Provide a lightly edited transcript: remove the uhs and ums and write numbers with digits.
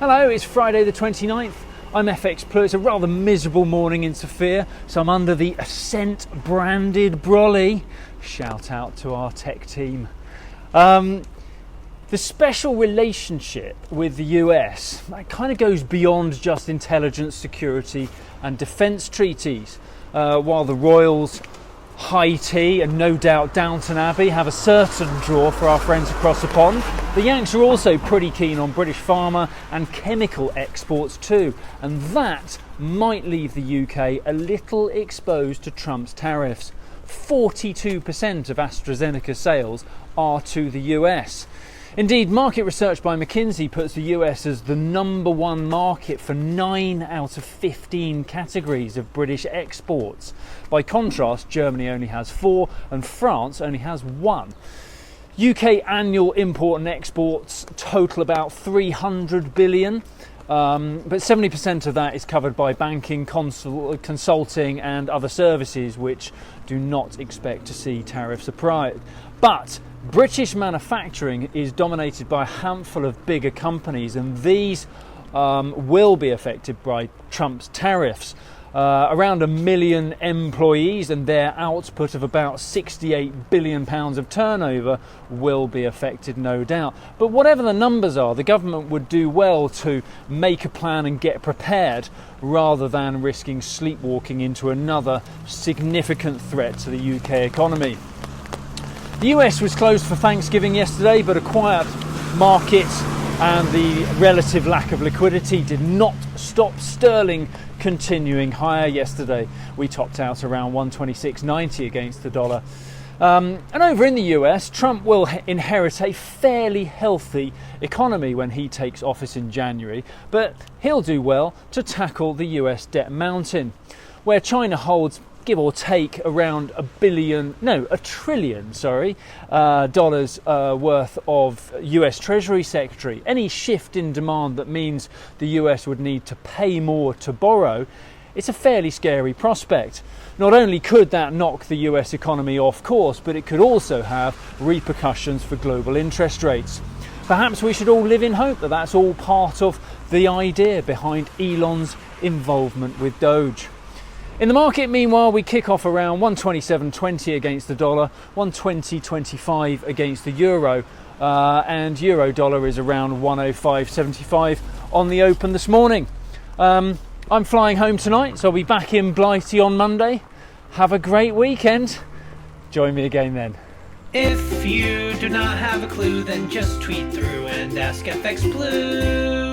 Hello, it's Friday the 29th. I'm FxPlew. It's a rather miserable morning in Sofia, so I'm under the Ascent branded brolly. Shout out to our tech team. The special relationship with the US, that kind of goes beyond just intelligence, security and defence treaties. While the Royals, High Tea and no doubt Downton Abbey have a certain draw for our friends across the pond, the Yanks are also pretty keen on British pharma and chemical exports too, and that might leave the UK a little exposed to Trump's tariffs. 42% of AstraZeneca sales are to the US. Indeed, market research by McKinsey puts the US as the number one market for 9 out of 15 categories of British exports. By contrast, Germany only has 4 and France only has 1. UK annual import and exports total about 300 billion, but 70% of that is covered by banking, consulting and other services, which do not expect to see tariffs applied. But British manufacturing is dominated by a handful of bigger companies, and these will be affected by Trump's tariffs. Around 1 million employees and their output of about £68 billion of turnover will be affected, no doubt. But whatever the numbers are, the government would do well to make a plan and get prepared rather than risking sleepwalking into another significant threat to the UK economy. The US was closed for Thanksgiving yesterday, but a quiet market and the relative lack of liquidity did not stop sterling continuing higher yesterday. We topped out around 126.90 against the dollar. And over in the US, Trump will inherit a fairly healthy economy when he takes office in January, but he'll do well to tackle the US debt mountain, where China holds, give or take, around $1 trillion dollars worth of US Treasury Secretary. Any shift in demand that means the US would need to pay more to borrow, it's a fairly scary prospect. Not only could that knock the US economy off course, but it could also have repercussions for global interest rates. Perhaps we should all live in hope that that's all part of the idea behind Elon's involvement with Doge. In the market, meanwhile, we kick off around 127.20 against the dollar, 120.25 against the euro, and euro dollar is around 105.75 on the open this morning. I'm flying home tonight, so I'll be back in Blighty on Monday. Have a great weekend. Join me again then. If you do not have a clue, then just tweet through and ask FxPlew.